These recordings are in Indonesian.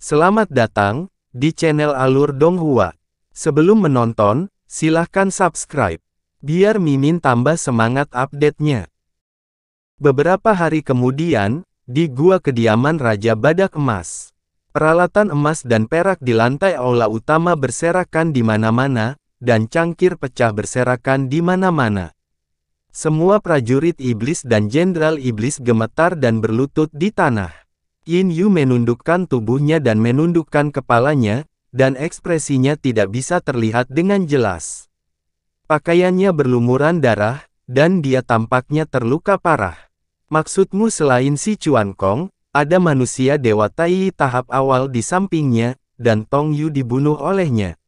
Selamat datang di channel Alur Donghua. Sebelum menonton, silahkan subscribe, biar Mimin tambah semangat update-nya. Beberapa hari kemudian, di gua kediaman Raja Badak Emas, peralatan emas dan perak di lantai aula utama berserakan di mana-mana, dan cangkir pecah berserakan di mana-mana. Semua prajurit iblis dan jenderal iblis gemetar dan berlutut di tanah. Yin Yu menundukkan tubuhnya dan menundukkan kepalanya, dan ekspresinya tidak bisa terlihat dengan jelas. Pakaiannya berlumuran darah, dan dia tampaknya terluka parah. Maksudmu selain si Chuan Kong, ada manusia Dewa Tai tahap awal di sampingnya, dan Tong Yu dibunuh olehnya.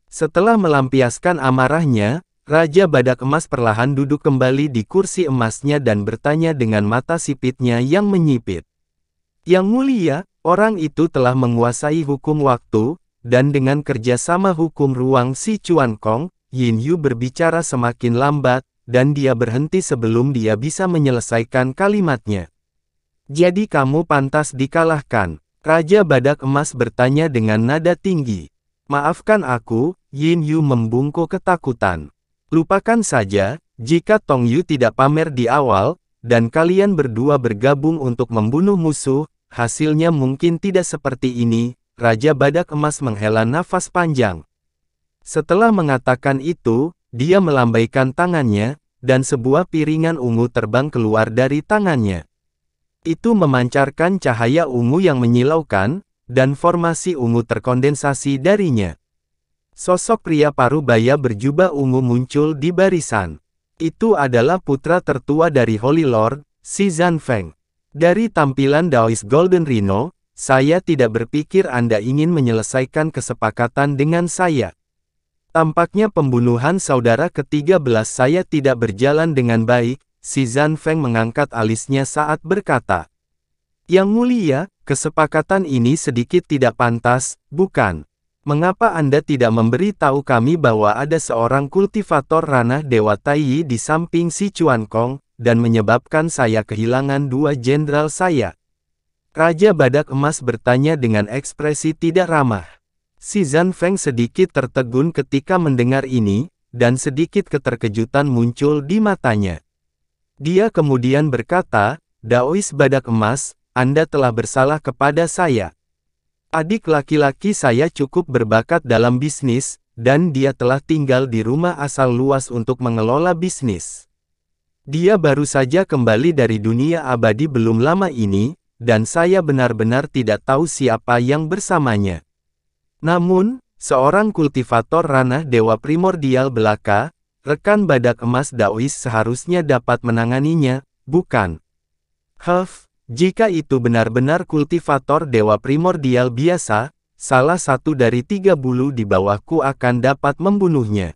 Setelah melampiaskan amarahnya, Raja Badak Emas perlahan duduk kembali di kursi emasnya dan bertanya dengan mata sipitnya yang menyipit. Yang mulia, orang itu telah menguasai hukum waktu, dan dengan kerjasama hukum ruang si Chuan Kong, Yin Yu berbicara semakin lambat, dan dia berhenti sebelum dia bisa menyelesaikan kalimatnya. Jadi kamu pantas dikalahkan, Raja Badak Emas bertanya dengan nada tinggi. Maafkan aku, Yin Yu membungkuk ketakutan. Lupakan saja, jika Tong Yu tidak pamer di awal, dan kalian berdua bergabung untuk membunuh musuh, hasilnya mungkin tidak seperti ini. Raja Badak Emas menghela nafas panjang. Setelah mengatakan itu, dia melambaikan tangannya, dan sebuah piringan ungu terbang keluar dari tangannya. Itu memancarkan cahaya ungu yang menyilaukan, dan formasi ungu terkondensasi darinya. Sosok pria parubaya berjubah ungu muncul di barisan. Itu adalah putra tertua dari Holy Lord, si Zanfeng. Dari tampilan Daoist Golden Rhino, saya tidak berpikir Anda ingin menyelesaikan kesepakatan dengan saya. Tampaknya pembunuhan saudara ke-13 saya tidak berjalan dengan baik, si Zanfeng mengangkat alisnya saat berkata. Yang mulia, kesepakatan ini sedikit tidak pantas, bukan? Mengapa Anda tidak memberi tahu kami bahwa ada seorang kultivator ranah Dewa Tai di samping si Chuan Kong, dan menyebabkan saya kehilangan dua jenderal saya? Raja Badak Emas bertanya dengan ekspresi tidak ramah. Si Zanfeng sedikit tertegun ketika mendengar ini, dan sedikit keterkejutan muncul di matanya. Dia kemudian berkata, Daoist Badak Emas, Anda telah bersalah kepada saya. Adik laki-laki saya cukup berbakat dalam bisnis, dan dia telah tinggal di rumah asal luas untuk mengelola bisnis. Dia baru saja kembali dari dunia abadi belum lama ini, dan saya benar-benar tidak tahu siapa yang bersamanya. Namun, seorang kultivator ranah Dewa Primordial belaka, rekan Badak Emas Daoist seharusnya dapat menanganinya, bukan? Jika itu benar-benar kultivator Dewa Primordial biasa, salah satu dari 3 bulu di bawahku akan dapat membunuhnya.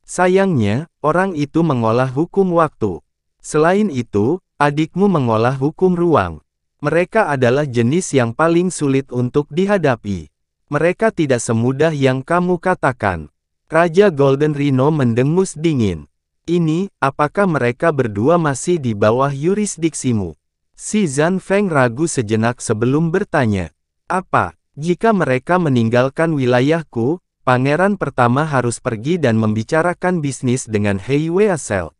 Sayangnya, orang itu mengolah hukum waktu. Selain itu, adikmu mengolah hukum ruang. Mereka adalah jenis yang paling sulit untuk dihadapi. Mereka tidak semudah yang kamu katakan. Raja Golden Rhino mendengus dingin. Ini, apakah mereka berdua masih di bawah yurisdiksimu? Si Zanfeng ragu sejenak sebelum bertanya. Apa, jika mereka meninggalkan wilayahku, pangeran pertama harus pergi dan membicarakan bisnis dengan Hei Weasel.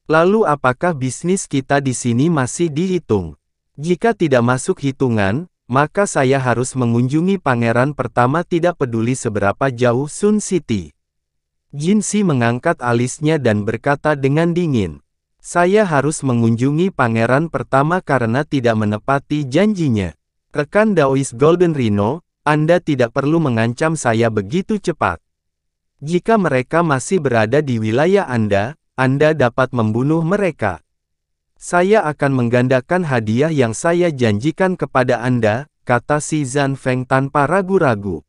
Lalu apakah bisnis kita di sini masih dihitung? Jika tidak masuk hitungan, maka saya harus mengunjungi pangeran pertama tidak peduli seberapa jauh Sun City. Jin Si mengangkat alisnya dan berkata dengan dingin. Saya harus mengunjungi pangeran pertama karena tidak menepati janjinya. Rekan Daoist Golden Rhino, Anda tidak perlu mengancam saya begitu cepat. Jika mereka masih berada di wilayah Anda dapat membunuh mereka. Saya akan menggandakan hadiah yang saya janjikan kepada Anda, kata si Zanfeng tanpa ragu-ragu.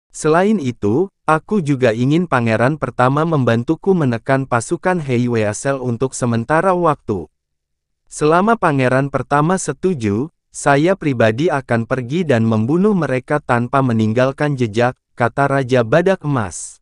Selain itu, aku juga ingin pangeran pertama membantuku menekan pasukan Hei Weasel untuk sementara waktu. Selama pangeran pertama setuju, saya pribadi akan pergi dan membunuh mereka tanpa meninggalkan jejak, kata Raja Badak Emas.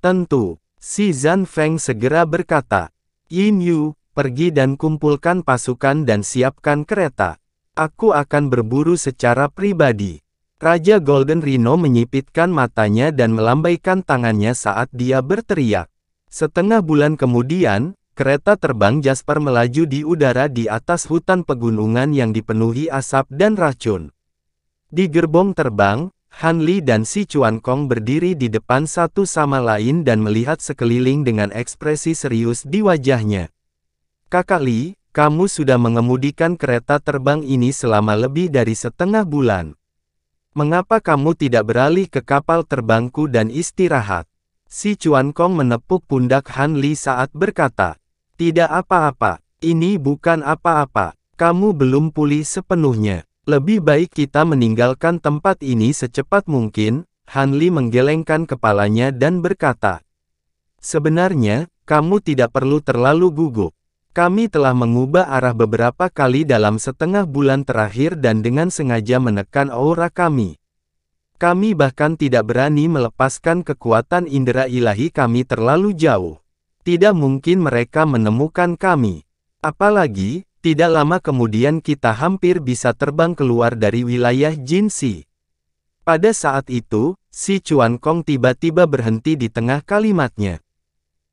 Tentu, si Zanfeng segera berkata, Yin Yu, pergi dan kumpulkan pasukan dan siapkan kereta. Aku akan berburu secara pribadi. Raja Golden Rhino menyipitkan matanya dan melambaikan tangannya saat dia berteriak. Setengah bulan kemudian, kereta terbang Jasper melaju di udara di atas hutan pegunungan yang dipenuhi asap dan racun. Di gerbong terbang, Han Li dan Si Chuankong berdiri di depan satu sama lain dan melihat sekeliling dengan ekspresi serius di wajahnya. Kakak Li, kamu sudah mengemudikan kereta terbang ini selama lebih dari setengah bulan. Mengapa kamu tidak beralih ke kapal terbangku dan istirahat? Si Chuankong menepuk pundak Han Li saat berkata, tidak apa-apa, ini bukan apa-apa, kamu belum pulih sepenuhnya. Lebih baik kita meninggalkan tempat ini secepat mungkin. Han Li menggelengkan kepalanya dan berkata, sebenarnya, kamu tidak perlu terlalu gugup. Kami telah mengubah arah beberapa kali dalam setengah bulan terakhir dan dengan sengaja menekan aura kami. Kami bahkan tidak berani melepaskan kekuatan indera ilahi kami terlalu jauh. Tidak mungkin mereka menemukan kami. Apalagi, tidak lama kemudian kita hampir bisa terbang keluar dari wilayah Jinxi. Pada saat itu, Si Chuankong tiba-tiba berhenti di tengah kalimatnya.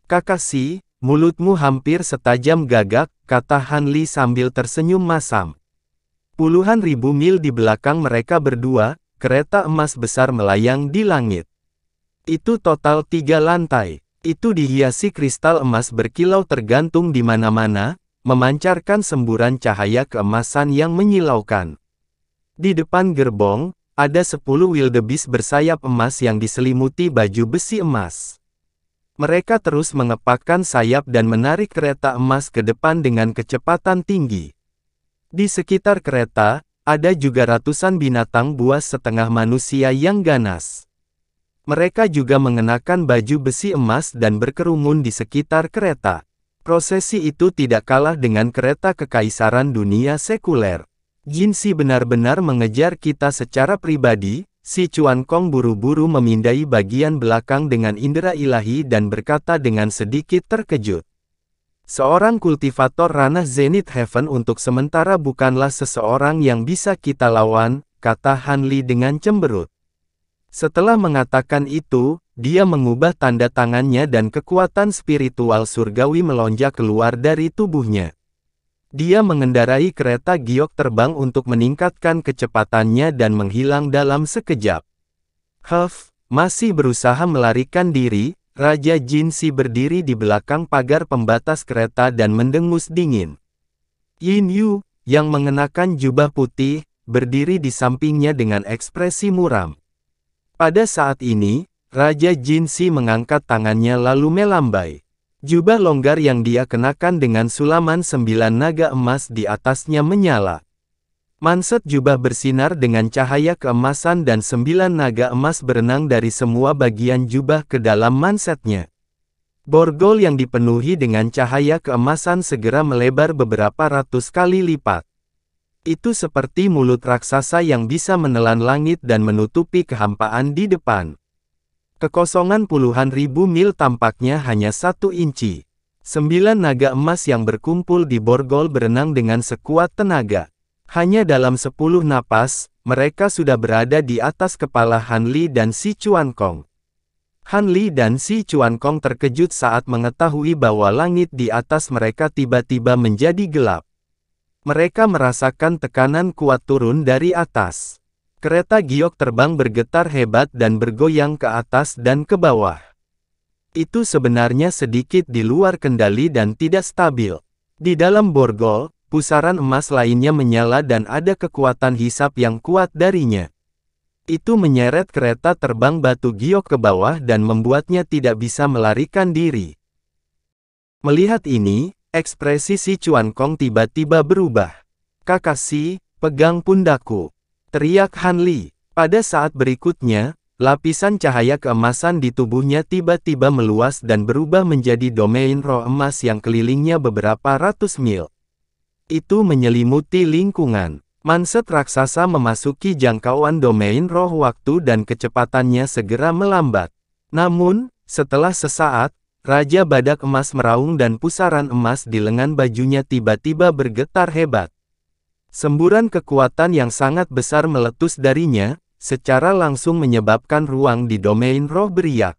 Kakak Si, mulutmu hampir setajam gagak, kata Han Li sambil tersenyum masam. Puluhan ribu mil di belakang mereka berdua, kereta emas besar melayang di langit. Itu total 3 lantai. Itu dihiasi kristal emas berkilau tergantung di mana-mana, memancarkan semburan cahaya keemasan yang menyilaukan. Di depan gerbong, ada 10 wildebeest bersayap emas yang diselimuti baju besi emas. Mereka terus mengepakkan sayap dan menarik kereta emas ke depan dengan kecepatan tinggi. Di sekitar kereta, ada juga ratusan binatang buas setengah manusia yang ganas. Mereka juga mengenakan baju besi emas dan berkerumun di sekitar kereta. Prosesi itu tidak kalah dengan kereta kekaisaran dunia sekuler. Jinxi benar-benar mengejar kita secara pribadi. Si Chuankong buru-buru memindai bagian belakang dengan indera ilahi dan berkata dengan sedikit terkejut. Seorang kultivator ranah Zenith Heaven untuk sementara bukanlah seseorang yang bisa kita lawan, kata Han Li dengan cemberut. Setelah mengatakan itu, dia mengubah tanda tangannya dan kekuatan spiritual surgawi melonjak keluar dari tubuhnya. Dia mengendarai kereta giok terbang untuk meningkatkan kecepatannya dan menghilang dalam sekejap. Huff, masih berusaha melarikan diri, Raja Jinxi berdiri di belakang pagar pembatas kereta dan mendengus dingin. Yin Yu, yang mengenakan jubah putih, berdiri di sampingnya dengan ekspresi muram. Pada saat ini, Raja Jinxi mengangkat tangannya lalu melambai. Jubah longgar yang dia kenakan dengan sulaman 9 naga emas di atasnya menyala. Manset jubah bersinar dengan cahaya keemasan dan 9 naga emas berenang dari semua bagian jubah ke dalam mansetnya. Borgol yang dipenuhi dengan cahaya keemasan segera melebar beberapa ratus kali lipat. Itu seperti mulut raksasa yang bisa menelan langit dan menutupi kehampaan di depan. Kekosongan puluhan ribu mil tampaknya hanya 1 inci. 9 naga emas yang berkumpul di borgol berenang dengan sekuat tenaga. Hanya dalam 10 napas, mereka sudah berada di atas kepala Han Li dan Si Chuankong. Han Li dan Si Chuankong terkejut saat mengetahui bahwa langit di atas mereka tiba-tiba menjadi gelap. Mereka merasakan tekanan kuat turun dari atas. Kereta giok terbang bergetar hebat dan bergoyang ke atas dan ke bawah. Itu sebenarnya sedikit di luar kendali dan tidak stabil. Di dalam borgol, pusaran emas lainnya menyala dan ada kekuatan hisap yang kuat darinya. Itu menyeret kereta terbang batu giok ke bawah dan membuatnya tidak bisa melarikan diri. Melihat ini, ekspresi Si Chuankong tiba-tiba berubah. Kakak Si, pegang pundakku, teriak Han Li. Pada saat berikutnya, lapisan cahaya keemasan di tubuhnya tiba-tiba meluas dan berubah menjadi domain roh emas yang kelilingnya beberapa ratus mil. Itu menyelimuti lingkungan. Manset raksasa memasuki jangkauan domain roh waktu dan kecepatannya segera melambat. Namun, setelah sesaat, Raja Badak Emas meraung dan pusaran emas di lengan bajunya tiba-tiba bergetar hebat. Semburan kekuatan yang sangat besar meletus darinya, secara langsung menyebabkan ruang di domain roh beriak.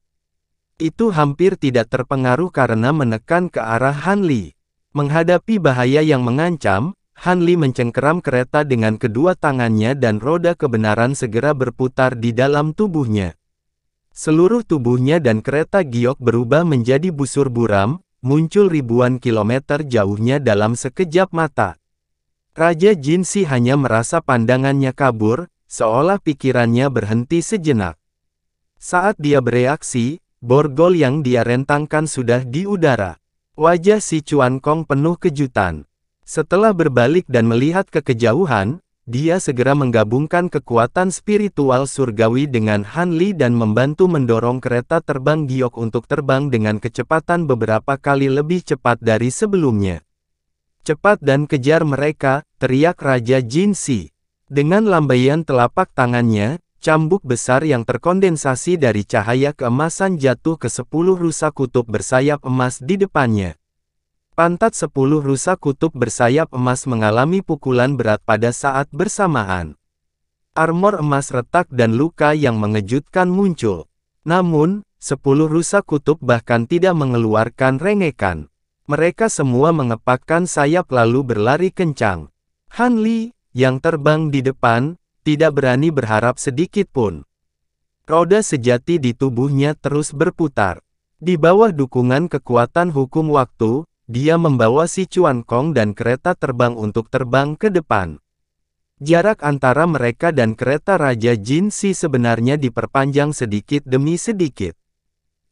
Itu hampir tidak terpengaruh karena menekan ke arah Han Li. Menghadapi bahaya yang mengancam, Han Li mencengkeram kereta dengan kedua tangannya dan roda kebenaran segera berputar di dalam tubuhnya. Seluruh tubuhnya dan kereta giok berubah menjadi busur buram, muncul ribuan kilometer jauhnya dalam sekejap mata. Raja Jinsi hanya merasa pandangannya kabur, seolah pikirannya berhenti sejenak. Saat dia bereaksi, borgol yang dia rentangkan sudah di udara. Wajah si Chuan Kong penuh kejutan. Setelah berbalik dan melihat ke kejauhan, dia segera menggabungkan kekuatan spiritual surgawi dengan Han Li dan membantu mendorong kereta terbang giok untuk terbang dengan kecepatan beberapa kali lebih cepat dari sebelumnya. "Cepat dan kejar mereka," teriak Raja Jinsi. Dengan lambaian telapak tangannya, cambuk besar yang terkondensasi dari cahaya keemasan jatuh ke 10 rusa kutub bersayap emas di depannya. Pantat 10 rusa kutub bersayap emas mengalami pukulan berat pada saat bersamaan. Armor emas retak dan luka yang mengejutkan muncul. Namun, 10 rusa kutub bahkan tidak mengeluarkan rengekan. Mereka semua mengepakkan sayap lalu berlari kencang. Han Li, yang terbang di depan, tidak berani berharap sedikit pun. Roda sejati di tubuhnya terus berputar. Di bawah dukungan kekuatan hukum waktu, dia membawa si Chuan Kong dan kereta terbang untuk terbang ke depan. Jarak antara mereka dan kereta Raja Jinsi sebenarnya diperpanjang sedikit demi sedikit.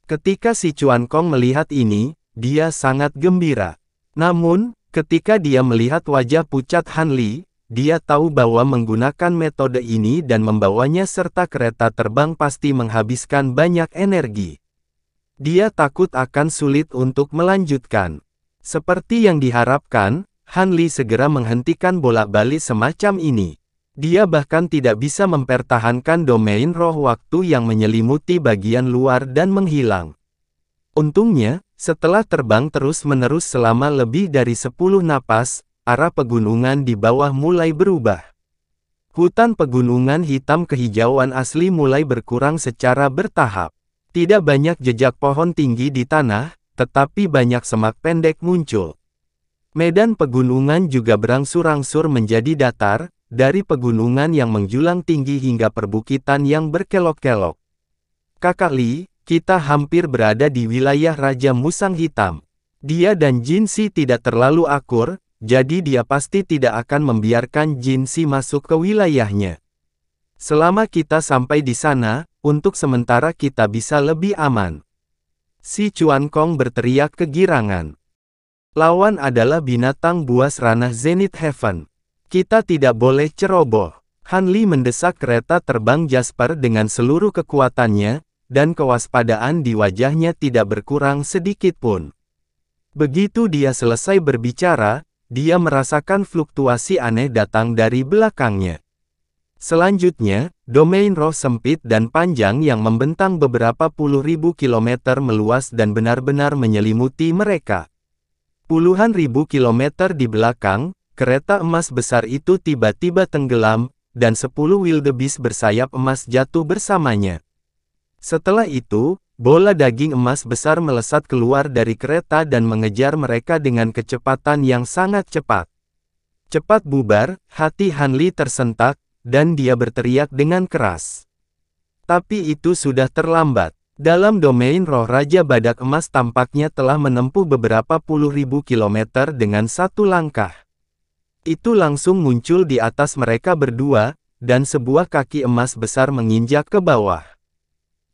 Ketika si Chuan Kong melihat ini, dia sangat gembira. Namun, ketika dia melihat wajah pucat Han Li, dia tahu bahwa menggunakan metode ini dan membawanya serta kereta terbang pasti menghabiskan banyak energi. Dia takut akan sulit untuk melanjutkan. Seperti yang diharapkan, Han Li segera menghentikan bolak-balik semacam ini. Dia bahkan tidak bisa mempertahankan domain roh waktu yang menyelimuti bagian luar dan menghilang. Untungnya, setelah terbang terus-menerus selama lebih dari 10 napas, arah pegunungan di bawah mulai berubah. Hutan pegunungan hitam kehijauan asli mulai berkurang secara bertahap. Tidak banyak jejak pohon tinggi di tanah, tetapi banyak semak pendek muncul. Medan pegunungan juga berangsur-angsur menjadi datar, dari pegunungan yang menjulang tinggi hingga perbukitan yang berkelok-kelok. "Kakak Li, kita hampir berada di wilayah Raja Musang Hitam. Dia dan Jinsi tidak terlalu akur, jadi dia pasti tidak akan membiarkan Jinsi masuk ke wilayahnya. Selama kita sampai di sana, untuk sementara kita bisa lebih aman." Si Chuan Kong berteriak kegirangan. "Lawan adalah binatang buas ranah Zenith Heaven. Kita tidak boleh ceroboh." Han Li mendesak kereta terbang Jasper dengan seluruh kekuatannya, dan kewaspadaan di wajahnya tidak berkurang sedikit pun. Begitu dia selesai berbicara, dia merasakan fluktuasi aneh datang dari belakangnya. Selanjutnya, domain roh sempit dan panjang yang membentang beberapa puluh ribu kilometer meluas dan benar-benar menyelimuti mereka. Puluhan ribu kilometer di belakang, kereta emas besar itu tiba-tiba tenggelam, dan 10 wildebeest bersayap emas jatuh bersamanya. Setelah itu, bola daging emas besar melesat keluar dari kereta dan mengejar mereka dengan kecepatan yang sangat cepat. "Cepat bubar!" Hati Han Li tersentak, dan dia berteriak dengan keras. Tapi itu sudah terlambat. Dalam domain roh Raja Badak Emas tampaknya telah menempuh beberapa puluh ribu kilometer dengan satu langkah. Itu langsung muncul di atas mereka berdua, dan sebuah kaki emas besar menginjak ke bawah.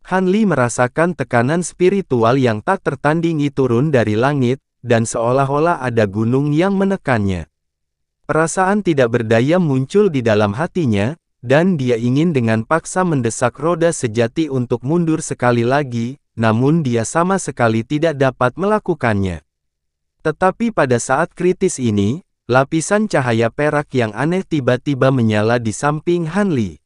Han Li merasakan tekanan spiritual yang tak tertandingi turun dari langit, dan seolah-olah ada gunung yang menekannya. Perasaan tidak berdaya muncul di dalam hatinya, dan dia ingin dengan paksa mendesak roda sejati untuk mundur sekali lagi, namun dia sama sekali tidak dapat melakukannya. Tetapi pada saat kritis ini, lapisan cahaya perak yang aneh tiba-tiba menyala di samping Han Li.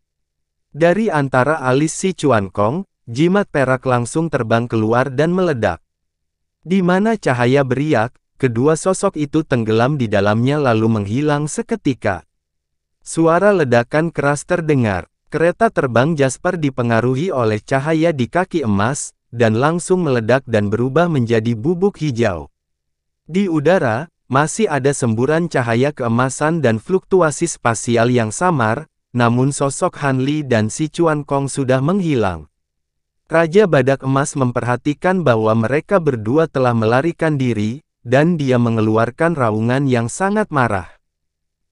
Dari antara alis si Chuan Kong, jimat perak langsung terbang keluar dan meledak. Di mana cahaya beriak, kedua sosok itu tenggelam di dalamnya lalu menghilang seketika. Suara ledakan keras terdengar. Kereta terbang Jasper dipengaruhi oleh cahaya di kaki emas, dan langsung meledak dan berubah menjadi bubuk hijau. Di udara, masih ada semburan cahaya keemasan dan fluktuasi spasial yang samar, namun sosok Han Li dan Si Chuan Kong sudah menghilang. Raja Badak Emas memperhatikan bahwa mereka berdua telah melarikan diri, dan dia mengeluarkan raungan yang sangat marah.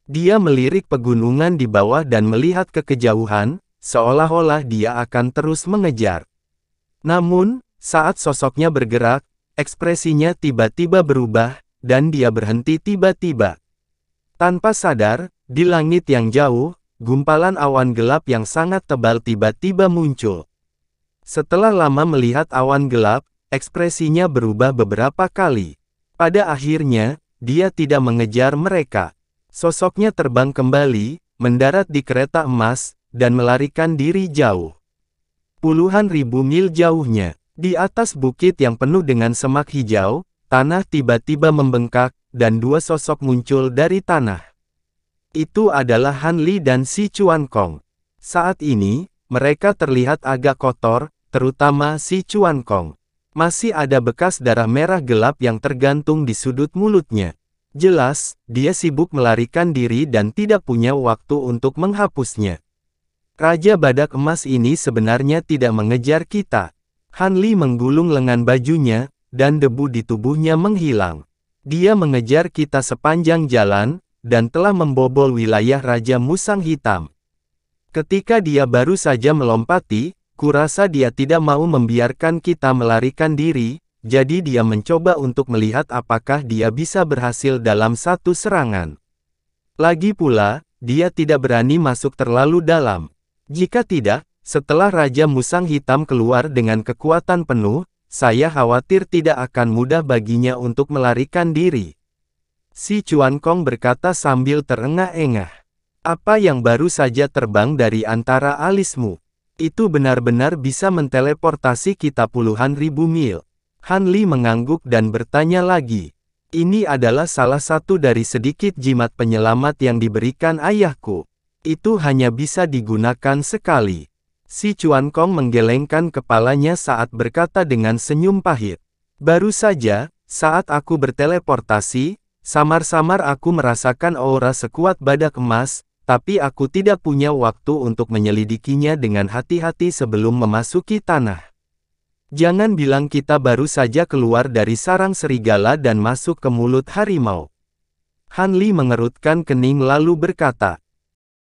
Dia melirik pegunungan di bawah dan melihat ke kejauhan, seolah-olah dia akan terus mengejar. Namun, saat sosoknya bergerak, ekspresinya tiba-tiba berubah, dan dia berhenti tiba-tiba. Tanpa sadar, di langit yang jauh, gumpalan awan gelap yang sangat tebal tiba-tiba muncul. Setelah lama melihat awan gelap, ekspresinya berubah beberapa kali. Pada akhirnya, dia tidak mengejar mereka. Sosoknya terbang kembali, mendarat di kereta emas, dan melarikan diri jauh. Puluhan ribu mil jauhnya, di atas bukit yang penuh dengan semak hijau, tanah tiba-tiba membengkak, dan dua sosok muncul dari tanah. Itu adalah Han Li dan Si Chuan Kong. Saat ini, mereka terlihat agak kotor, terutama Si Chuan Kong. Masih ada bekas darah merah gelap yang tergantung di sudut mulutnya. Jelas, dia sibuk melarikan diri dan tidak punya waktu untuk menghapusnya. Raja Badak Emas ini sebenarnya tidak mengejar kita. Han Li menggulung lengan bajunya, dan debu di tubuhnya menghilang. Dia mengejar kita sepanjang jalan, dan telah membobol wilayah Raja Musang Hitam. Ketika dia baru saja melompati, kurasa dia tidak mau membiarkan kita melarikan diri, jadi dia mencoba untuk melihat apakah dia bisa berhasil dalam satu serangan. Lagi pula, dia tidak berani masuk terlalu dalam. Jika tidak, setelah Raja Musang Hitam keluar dengan kekuatan penuh, saya khawatir tidak akan mudah baginya untuk melarikan diri. Si Chuan Kong berkata sambil terengah-engah. Apa yang baru saja terbang dari antara alismu? Itu benar-benar bisa menteleportasi kita puluhan ribu mil. Han Li mengangguk dan bertanya lagi. Ini adalah salah satu dari sedikit jimat penyelamat yang diberikan ayahku. Itu hanya bisa digunakan sekali. Si Chuan Kong menggelengkan kepalanya saat berkata dengan senyum pahit. Baru saja, saat aku berteleportasi, samar-samar aku merasakan aura sekuat badak emas, tapi aku tidak punya waktu untuk menyelidikinya dengan hati-hati sebelum memasuki tanah. Jangan bilang kita baru saja keluar dari sarang serigala dan masuk ke mulut harimau. Han Li mengerutkan kening lalu berkata,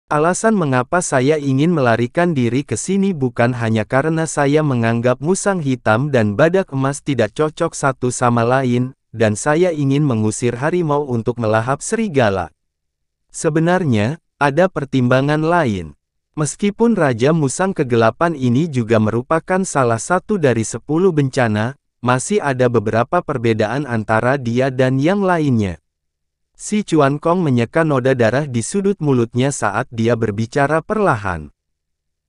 alasan mengapa saya ingin melarikan diri ke sini bukan hanya karena saya menganggap musang hitam dan badak emas tidak cocok satu sama lain, dan saya ingin mengusir harimau untuk melahap serigala. Sebenarnya, ada pertimbangan lain. Meskipun Raja Musang Kegelapan ini juga merupakan salah satu dari 10 bencana, masih ada beberapa perbedaan antara dia dan yang lainnya. Si Chuan Kong menyeka noda darah di sudut mulutnya saat dia berbicara perlahan.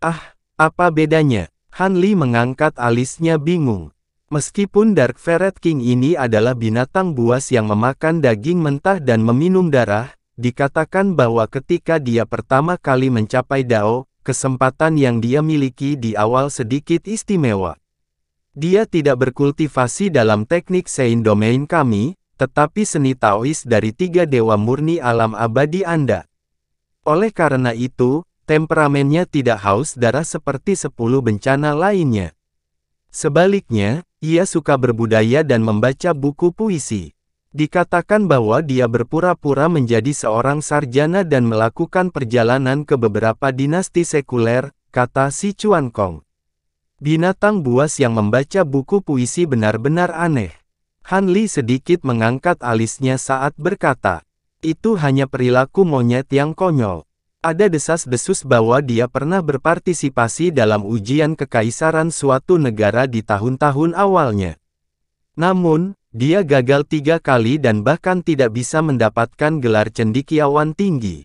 Ah, apa bedanya? Han Li mengangkat alisnya bingung. Meskipun Dark Ferret King ini adalah binatang buas yang memakan daging mentah dan meminum darah, dikatakan bahwa ketika dia pertama kali mencapai Dao, kesempatan yang dia miliki di awal sedikit istimewa. Dia tidak berkultivasi dalam teknik Sein Domain kami, tetapi seni Taois dari 3 dewa murni alam abadi Anda. Oleh karena itu, temperamennya tidak haus darah seperti 10 bencana lainnya. Sebaliknya, ia suka berbudaya dan membaca buku puisi. Dikatakan bahwa dia berpura-pura menjadi seorang sarjana dan melakukan perjalanan ke beberapa dinasti sekuler, kata Si Chuan Kong. Binatang buas yang membaca buku puisi benar-benar aneh. Han Li sedikit mengangkat alisnya saat berkata, itu hanya perilaku monyet yang konyol. Ada desas-desus bahwa dia pernah berpartisipasi dalam ujian kekaisaran suatu negara di tahun-tahun awalnya. Namun, dia gagal 3 kali dan bahkan tidak bisa mendapatkan gelar cendekiawan tinggi.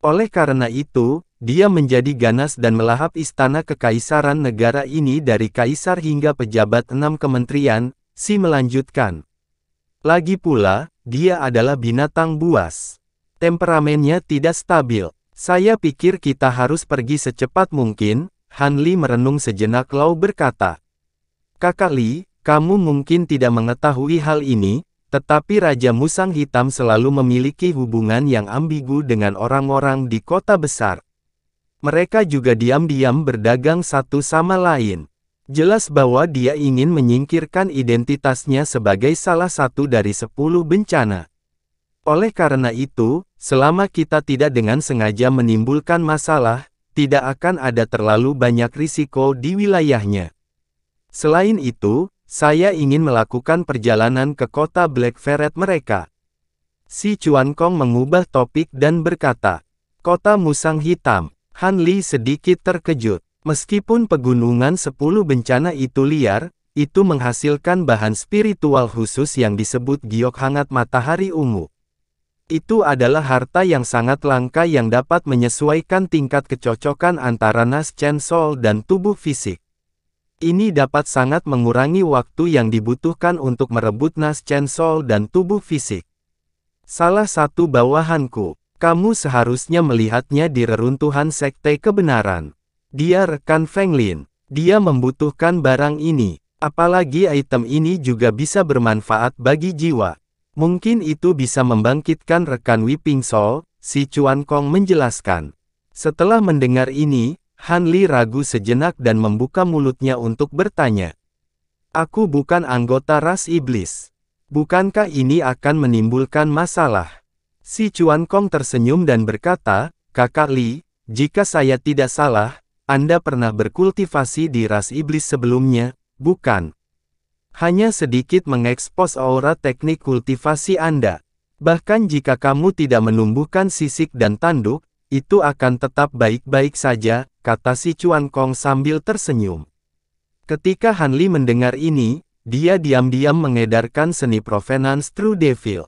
Oleh karena itu, dia menjadi ganas dan melahap istana kekaisaran negara ini dari kaisar hingga pejabat 6 kementerian, Si melanjutkan. Lagi pula, dia adalah binatang buas. Temperamennya tidak stabil. Saya pikir kita harus pergi secepat mungkin, Han Li merenung sejenak lalu berkata. Kakak Li, kamu mungkin tidak mengetahui hal ini, tetapi Raja Musang Hitam selalu memiliki hubungan yang ambigu dengan orang-orang di kota besar. Mereka juga diam-diam berdagang satu sama lain. Jelas bahwa dia ingin menyingkirkan identitasnya sebagai salah satu dari 10 bencana. Oleh karena itu, selama kita tidak dengan sengaja menimbulkan masalah, tidak akan ada terlalu banyak risiko di wilayahnya. Selain itu, saya ingin melakukan perjalanan ke kota Black Ferret mereka. Si Chuan Kong mengubah topik dan berkata, Kota Musang Hitam. Han Li sedikit terkejut. Meskipun pegunungan 10 bencana itu liar, itu menghasilkan bahan spiritual khusus yang disebut giok hangat matahari ungu. Itu adalah harta yang sangat langka yang dapat menyesuaikan tingkat kecocokan antara Nas Chen Soul dan tubuh fisik. Ini dapat sangat mengurangi waktu yang dibutuhkan untuk merebut Nas Chen Soul dan tubuh fisik. Salah satu bawahanku. Kamu seharusnya melihatnya di reruntuhan sekte kebenaran. Dia rekan Feng Lin. Dia membutuhkan barang ini. Apalagi item ini juga bisa bermanfaat bagi jiwa. Mungkin itu bisa membangkitkan rekan Whipping Soul, si Chuan Kong menjelaskan. Setelah mendengar ini, Han Li ragu sejenak dan membuka mulutnya untuk bertanya. Aku bukan anggota ras iblis. Bukankah ini akan menimbulkan masalah? Si Chuan Kong tersenyum dan berkata, Kakak Li, jika saya tidak salah, Anda pernah berkultivasi di ras iblis sebelumnya, bukan? Hanya sedikit mengekspos aura teknik kultivasi Anda. Bahkan jika kamu tidak menumbuhkan sisik dan tanduk, itu akan tetap baik-baik saja, kata si Chuan Kong sambil tersenyum. Ketika Han Li mendengar ini, dia diam-diam mengedarkan seni Provenance True Devil.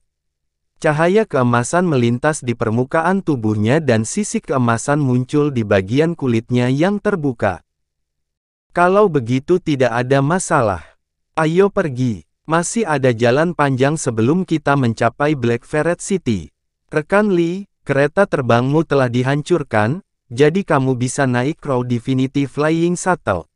Cahaya keemasan melintas di permukaan tubuhnya dan sisik keemasan muncul di bagian kulitnya yang terbuka. Kalau begitu tidak ada masalah. Ayo pergi. Masih ada jalan panjang sebelum kita mencapai Black Ferret City. Rekan Li, kereta terbangmu telah dihancurkan, jadi kamu bisa naik Crow Divinity Flying Shuttle.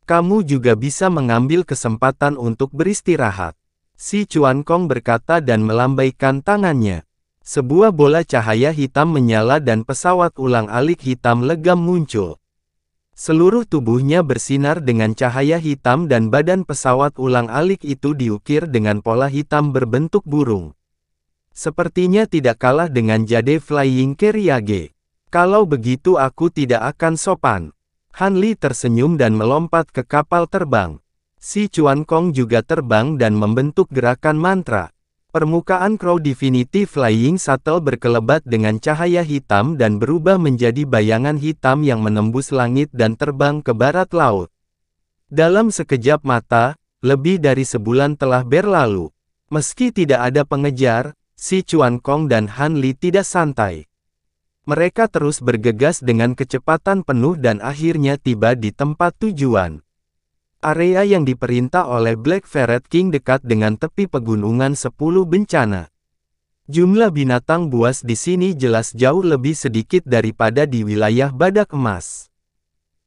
Kamu juga bisa mengambil kesempatan untuk beristirahat. Si Chuan Kong berkata dan melambaikan tangannya. Sebuah bola cahaya hitam menyala dan pesawat ulang-alik hitam legam muncul. Seluruh tubuhnya bersinar dengan cahaya hitam dan badan pesawat ulang-alik itu diukir dengan pola hitam berbentuk burung. Sepertinya tidak kalah dengan Jade Flying Kyriage. Kalau begitu aku tidak akan sopan. Han Li tersenyum dan melompat ke kapal terbang. Si Chuan Kong juga terbang dan membentuk gerakan mantra. Permukaan Crow Divinity Flying Shuttle berkelebat dengan cahaya hitam dan berubah menjadi bayangan hitam yang menembus langit dan terbang ke barat laut. Dalam sekejap mata, lebih dari sebulan telah berlalu. Meski tidak ada pengejar, si Chuan Kong dan Han Li tidak santai. Mereka terus bergegas dengan kecepatan penuh dan akhirnya tiba di tempat tujuan. Area yang diperintah oleh Black Ferret King dekat dengan tepi pegunungan 10 bencana. Jumlah binatang buas di sini jelas jauh lebih sedikit daripada di wilayah Badak Emas.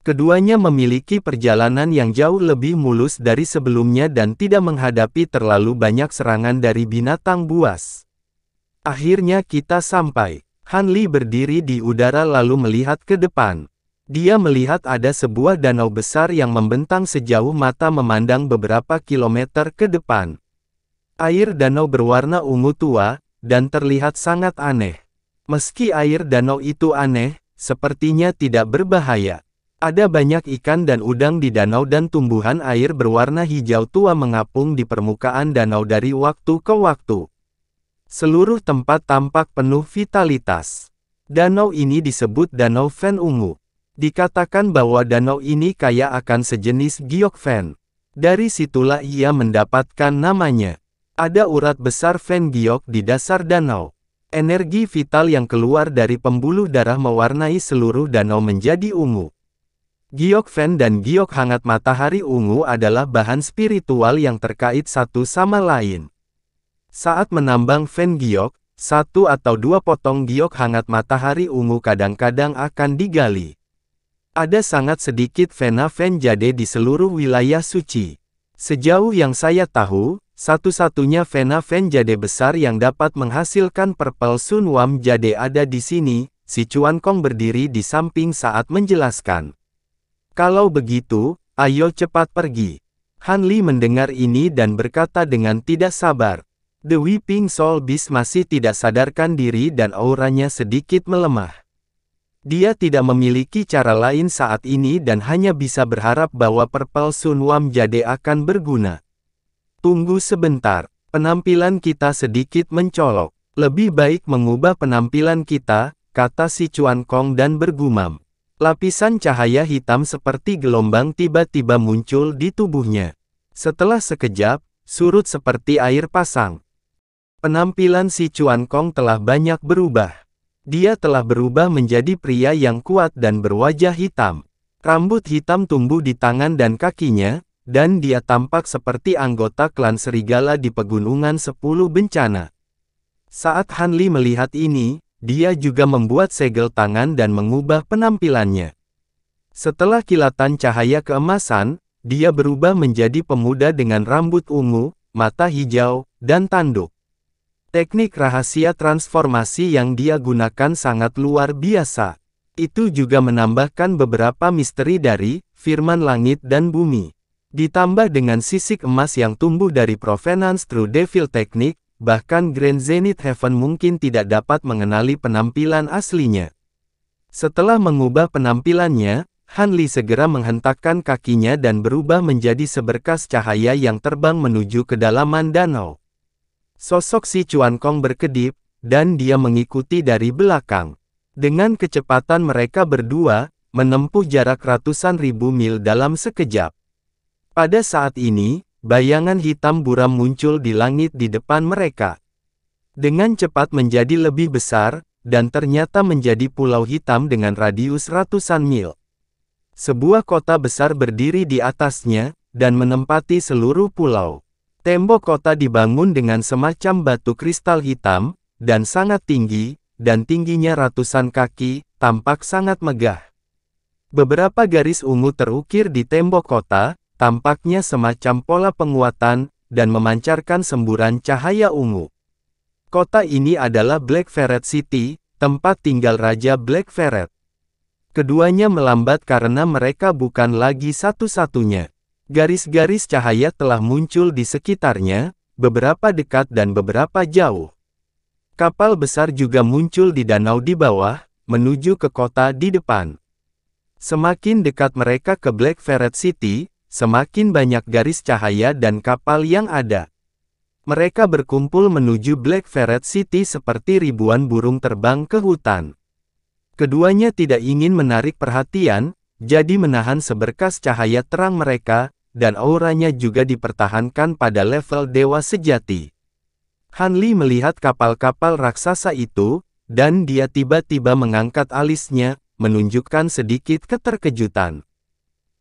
Keduanya memiliki perjalanan yang jauh lebih mulus dari sebelumnya dan tidak menghadapi terlalu banyak serangan dari binatang buas. Akhirnya kita sampai. Han Li berdiri di udara lalu melihat ke depan. Dia melihat ada sebuah danau besar yang membentang sejauh mata memandang beberapa kilometer ke depan. Air danau berwarna ungu tua, dan terlihat sangat aneh. Meski air danau itu aneh, sepertinya tidak berbahaya. Ada banyak ikan dan udang di danau dan tumbuhan air berwarna hijau tua mengapung di permukaan danau dari waktu ke waktu. Seluruh tempat tampak penuh vitalitas. Danau ini disebut Danau Fen Ungu. Dikatakan bahwa danau ini kaya akan sejenis giok fen. Dari situlah ia mendapatkan namanya. Ada urat besar fen giok di dasar danau. Energi vital yang keluar dari pembuluh darah mewarnai seluruh danau menjadi ungu. Giok fen dan giok hangat matahari ungu adalah bahan spiritual yang terkait satu sama lain. Saat menambang fen giok, 1 atau 2 potong giok hangat matahari ungu kadang-kadang akan digali. Ada sangat sedikit Vena Venjade di seluruh wilayah suci. Sejauh yang saya tahu, satu-satunya Vena Venjade besar yang dapat menghasilkan Purple Sun Wam Jade ada di sini. Si Chuan Kong berdiri di samping saat menjelaskan. Kalau begitu, ayo cepat pergi. Han Li mendengar ini dan berkata dengan tidak sabar. The Weeping Soul Beast masih tidak sadarkan diri dan auranya sedikit melemah. Dia tidak memiliki cara lain saat ini dan hanya bisa berharap bahwa Purple Sun Wam Jade akan berguna. Tunggu sebentar, penampilan kita sedikit mencolok. Lebih baik mengubah penampilan kita, kata si Chuan Kong dan bergumam. Lapisan cahaya hitam seperti gelombang tiba-tiba muncul di tubuhnya. Setelah sekejap, surut seperti air pasang. Penampilan si Chuan Kong telah banyak berubah. Dia telah berubah menjadi pria yang kuat dan berwajah hitam. Rambut hitam tumbuh di tangan dan kakinya, dan dia tampak seperti anggota klan serigala di pegunungan 10 bencana. Saat Han Li melihat ini, dia juga membuat segel tangan dan mengubah penampilannya. Setelah kilatan cahaya keemasan, dia berubah menjadi pemuda dengan rambut ungu, mata hijau, dan tanduk. Teknik rahasia transformasi yang dia gunakan sangat luar biasa. Itu juga menambahkan beberapa misteri dari firman langit dan bumi. Ditambah dengan sisik emas yang tumbuh dari Provenance True Devil Technique, bahkan Grand Zenith Heaven mungkin tidak dapat mengenali penampilan aslinya. Setelah mengubah penampilannya, Han Li segera menghentakkan kakinya dan berubah menjadi seberkas cahaya yang terbang menuju kedalaman danau. Sosok si Chuan Kong berkedip, dan dia mengikuti dari belakang. Dengan kecepatan mereka berdua, menempuh jarak ratusan ribu mil dalam sekejap. Pada saat ini, bayangan hitam buram muncul di langit di depan mereka. Dengan cepat menjadi lebih besar, dan ternyata menjadi pulau hitam dengan radius ratusan mil. Sebuah kota besar berdiri di atasnya, dan menempati seluruh pulau. Tembok kota dibangun dengan semacam batu kristal hitam, dan sangat tinggi, dan tingginya ratusan kaki, tampak sangat megah. Beberapa garis ungu terukir di tembok kota, tampaknya semacam pola penguatan, dan memancarkan semburan cahaya ungu. Kota ini adalah Black Ferret City, tempat tinggal Raja Black Ferret. Keduanya melambat karena mereka bukan lagi satu-satunya. Garis-garis cahaya telah muncul di sekitarnya, beberapa dekat dan beberapa jauh. Kapal besar juga muncul di danau di bawah, menuju ke kota di depan. Semakin dekat mereka ke Black Ferret City, semakin banyak garis cahaya dan kapal yang ada. Mereka berkumpul menuju Black Ferret City seperti ribuan burung terbang ke hutan. Keduanya tidak ingin menarik perhatian, jadi menahan seberkas cahaya terang mereka, dan auranya juga dipertahankan pada level dewa sejati. Han Li melihat kapal-kapal raksasa itu, dan dia tiba-tiba mengangkat alisnya, menunjukkan sedikit keterkejutan.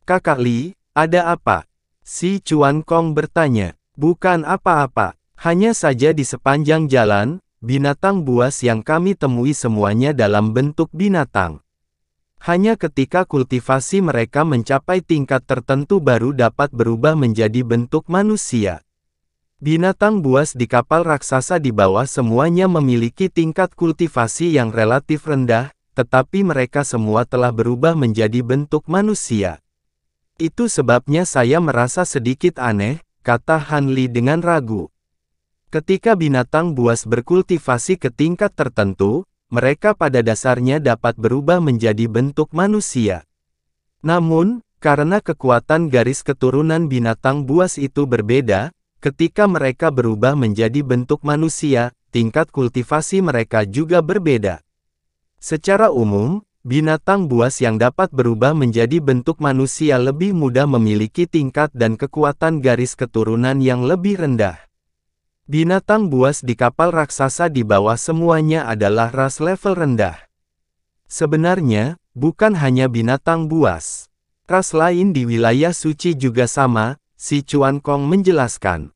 "Kakak Li, ada apa?" Si Chuan Kong bertanya. "Bukan apa-apa, hanya saja di sepanjang jalan, binatang buas yang kami temui semuanya dalam bentuk binatang. Hanya ketika kultivasi mereka mencapai tingkat tertentu baru dapat berubah menjadi bentuk manusia. Binatang buas di kapal raksasa di bawah semuanya memiliki tingkat kultivasi yang relatif rendah, tetapi mereka semua telah berubah menjadi bentuk manusia. Itu sebabnya saya merasa sedikit aneh," kata Han Li dengan ragu. Ketika binatang buas berkultivasi ke tingkat tertentu, mereka pada dasarnya dapat berubah menjadi bentuk manusia. Namun, karena kekuatan garis keturunan binatang buas itu berbeda, ketika mereka berubah menjadi bentuk manusia, tingkat kultivasi mereka juga berbeda. Secara umum, binatang buas yang dapat berubah menjadi bentuk manusia lebih mudah memiliki tingkat dan kekuatan garis keturunan yang lebih rendah. Binatang buas di kapal raksasa di bawah semuanya adalah ras level rendah. Sebenarnya, bukan hanya binatang buas. Ras lain di wilayah suci juga sama, si Chuan Kong menjelaskan.